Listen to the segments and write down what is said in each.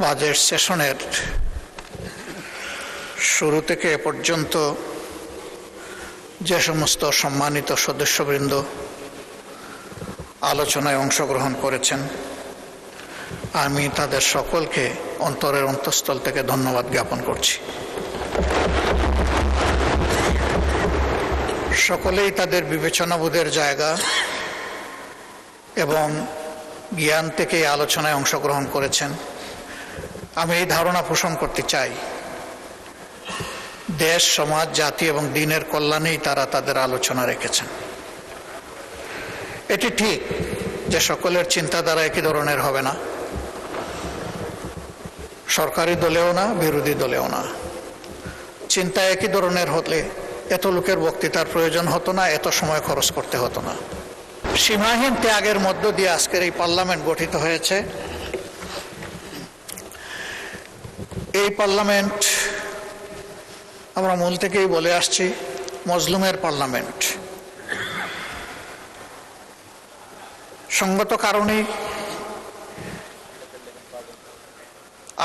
Budget সেশনের শুরু থেকে এ পর্যন্ত যে সমস্ত সম্মানিত সদস্যবৃন্দ আলোচনায় অংশগ্রহণ করেছেন, আমি তাদের সকলকে অন্তরের অন্তঃস্থল থেকে ধন্যবাদ জ্ঞাপন করছি। সকলেই তাদের বিবেচনাবোধের জায়গা এবং জ্ঞান থেকে এই আলোচনায় অংশগ্রহণ করেছেন। আমি এই ধারণা পোষণ করতে চাই, দেশ, সমাজ, জাতি এবং দিনের কল্যাণেই তারা তাদের আলোচনা রেখেছেন। এটি ঠিক যে সকলের চিন্তাধারা একই ধরনের হবে না, সরকারি দলেও না, বিরোধী দলেও না। চিন্তা একই ধরনের হলে এত লোকের বক্তৃতার প্রয়োজন হতো না, এত সময় খরচ করতে হতো না। সীমাহীন ত্যাগের মধ্য দিয়ে আজকের এই পার্লামেন্ট গঠিত হয়েছে। এই পার্লামেন্ট আমরা মূল থেকেই বলে আসছি, মজলুমের পার্লামেন্ট। সঙ্গত কারণেই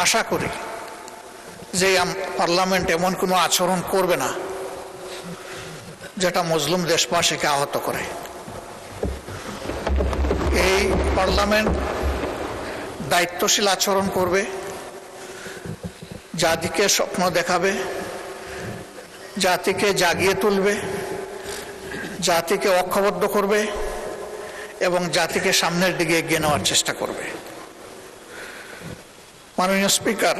আশা করি যে পার্লামেন্ট এমন কোনো আচরণ করবে না যেটা মজলুম দেশবাসীকে আহত করে। এই পার্লামেন্ট দায়িত্বশীল আচরণ করবে, জাতিকে স্বপ্ন দেখাবে, জাতিকে জাগিয়ে তুলবে, জাতিকে ঐক্যবদ্ধ করবে এবং জাতিকে সামনের দিকে এগিয়ে নেওয়ার চেষ্টা করবে। মাননীয় স্পিকার,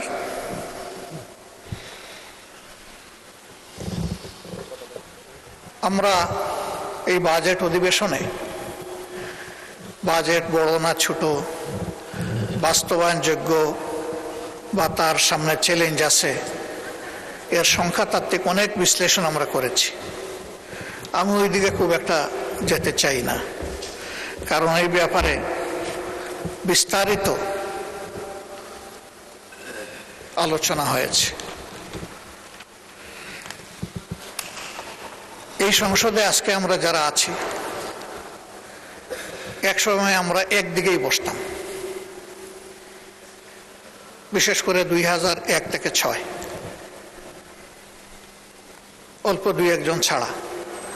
আমরা এই বাজেট অধিবেশনে বাজেট বড় না ছোট, বাস্তবায়নযোগ্য বা তার সামনে চ্যালেঞ্জ আছে, এর সংখ্যাতাত্ত্বিক অনেক বিশ্লেষণ আমরা করেছি। আমি ওই দিকে খুব একটা যেতে চাই না, কারণ এই ব্যাপারে বিস্তারিত আলোচনা হয়েছে। এই সংসদে আজকে আমরা যারা আছি, এক সময় আমরা একদিকেই বসতাম, বিশেষ করে 2001 থেকে 2006, অল্প দুই একজন ছাড়া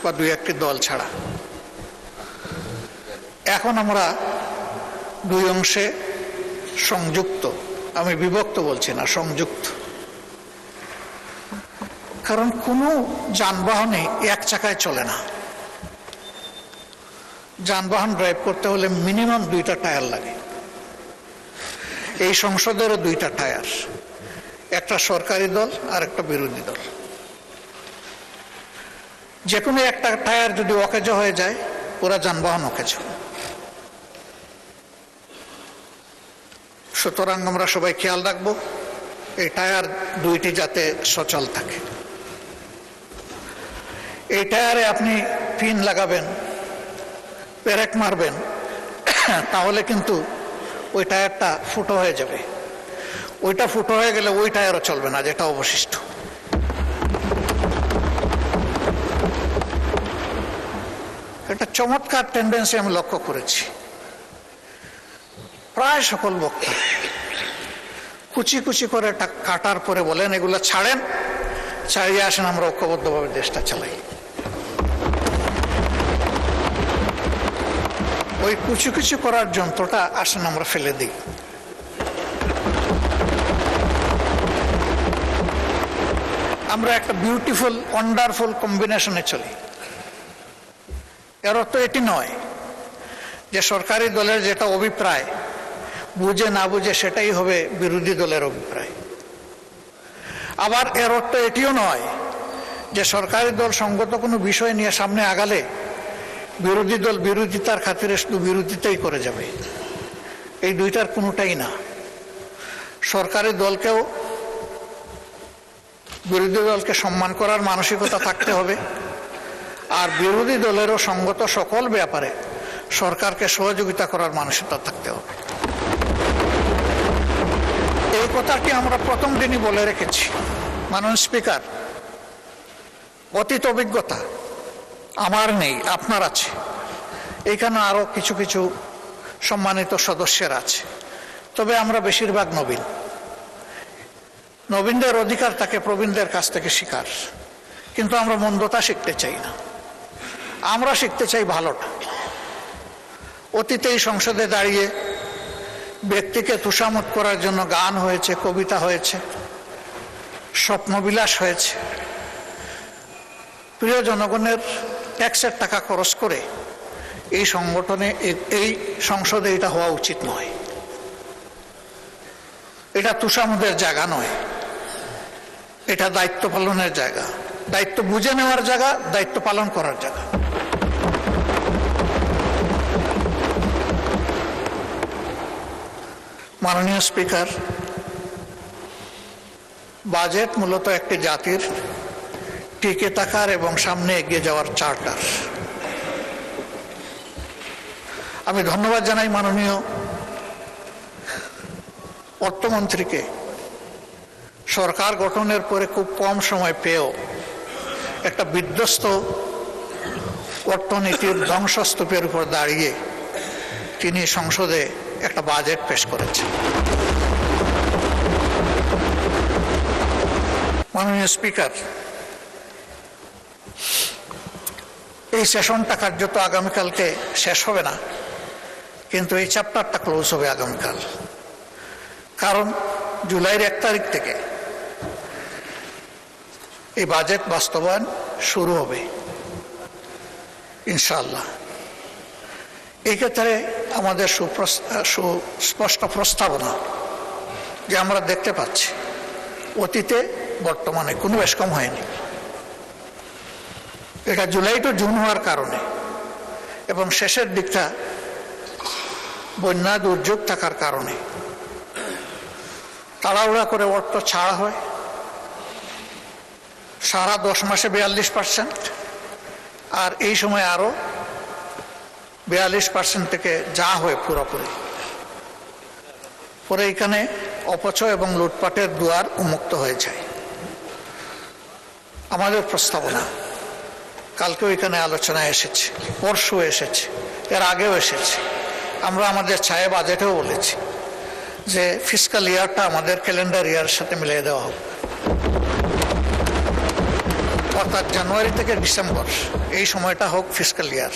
বা দুই একটি দল ছাড়া। এখন আমরা দুই অংশে সংযুক্ত, আমি বিভক্ত বলছি না, সংযুক্ত। কারণ কোনো যানবাহনে এক চাকায় চলে না। যানবাহন ড্রাইভ করতে হলে মিনিমাম 2টা টায়ার লাগে। এই সংসদেরও 2টা টায়ার, একটা সরকারি দল আর একটা বিরোধী দল। যে কোনো একটা টায়ার যদি অকেজ হয়ে যায়, পুরা যানবাহন অকেজ। সুতরাং আমরা সবাই খেয়াল রাখবো এই টায়ার দুইটি যাতে সচল থাকে। এই টায়ারে আপনি পিন লাগাবেন, পেরেক মারবেন, তাহলে কিন্তু ওই টায়ারটা ফুটো হয়ে যাবে। ওইটা ফুটো হয়ে গেলে ওই টায়ারও চলবে না, যেটা অবশিষ্ট। একটা চমৎকার টেন্ডেন্সি আমি লক্ষ্য করেছি, প্রায় সকল বক্তা কুচি কুচি করে কাটার পরে বলেন, এগুলো ছাড়েন, ছাড়িয়ে আসেন, আমরা ঐক্যবদ্ধভাবে দেশটা চালাই। ওই কুচি কুচি করার যন্ত্রটা আসেন আমরা ফেলে দিই। আমরা একটা বিউটিফুল ওয়ান্ডারফুল কম্বিনেশনে চলি। এর অর্থ এটি নয় যে সরকারি দলের যেটা অভিপ্রায়, বুঝে না বুঝে সেটাই হবে বিরোধী দলের অভিপ্রায়। আবার এর অর্থ এটিও নয় যে সরকারি দল সঙ্গত কোনো বিষয় নিয়ে সামনে আগালে বিরোধী দল বিরোধিতার খাতিরে শুধু বিরোধিতাই করে যাবে। এই দুইটার কোনোটাই না। সরকারি দলকেও বিরোধী দলকে সম্মান করার মানসিকতা থাকতে হবে, আর বিরোধী দলেরও সঙ্গত সকল ব্যাপারে সরকারকে সহযোগিতা করার মানসিকতা থাকতে হবে। এই কথাটি আমরা প্রথম দিনই বলে রেখেছি। মাননীয় স্পিকার, অতীত অভিজ্ঞতা আমার নেই, আপনার আছে। এখানে আরো কিছু কিছু সম্মানিত সদস্যের আছে, তবে আমরা বেশিরভাগ নবীন। নবীনদের অধিকার থাকে প্রবীণদের কাছ থেকে শিকার, কিন্তু আমরা মন্দতা শিখতে চাই না, আমরা শিখতে চাই ভালোটা। অতীতে এই সংসদে দাঁড়িয়ে ব্যক্তিকে তুষামত করার জন্য গান হয়েছে, কবিতা হয়েছে, স্বপ্নবিলাস হয়েছে। প্রিয় জনগণের ট্যাক্সের টাকা খরচ করে এই সংসদে এটা হওয়া উচিত নয়। এটা তুষামতের জায়গা নয়, এটা দায়িত্ব পালনের জায়গা, দায়িত্ব বুঝে নেওয়ার জায়গা, দায়িত্ব পালন করার জায়গা। মাননীয় স্পিকার, বাজেট মূলত একটি জাতির টিকে থাকার এবং সামনে এগিয়ে যাওয়ার চার্টার। আমি ধন্যবাদ জানাই মাননীয় অর্থমন্ত্রীকে, সরকার গঠনের পরে খুব কম সময় পেয়েও একটা বিধ্বস্ত অর্থনীতির ধ্বংসস্তূপের উপর দাঁড়িয়ে তিনি সংসদে একটা বাজেট পেশ করেছেন। মাননীয় স্পিকার, এই সেশনটা কার্যত আগামীকালকে শেষ হবে না, কিন্তু এই চ্যাপ্টারটা ক্লোজ হবে আগামীকাল। কারণ জুলাইয়ের 1 তারিখ থেকে এই বাজেট বাস্তবায়ন শুরু হবে ইনশাআল্লাহ। এই ক্ষেত্রে আমাদের সুস্পষ্ট প্রস্তাবনা যে আমরা দেখতে পাচ্ছি অতীতে বর্তমানে কোনো বেশ কম হয়নি। এটা জুলাই টু জুন হওয়ার কারণে এবং শেষের দিকটা বন্যা দুর্যোগ থাকার কারণে তাড়াহুড়া করে অর্থ ছাড়া হয়। সারা 10 মাসে 42%, আর এই সময় আরো 42% থেকে যা হয় পুরোপুরি। পরে এখানে অপচয় এবং লুটপাটের দুয়ার উন্মুক্ত হয়ে যায়। আমাদের প্রস্তাবনা কালকেও এখানে আলোচনায় এসেছে, পরশু এসেছে, এর আগেও এসেছে। আমরা আমাদের ছায়া বাজেটেও বলেছি যে ফিসকাল ইয়ারটা আমাদের ক্যালেন্ডার ইয়ারের সাথে মিলিয়ে দেওয়া হোক, অর্থাৎ জানুয়ারি থেকে ডিসেম্বর এই সময়টা হোক ফিসকাল ইয়ার।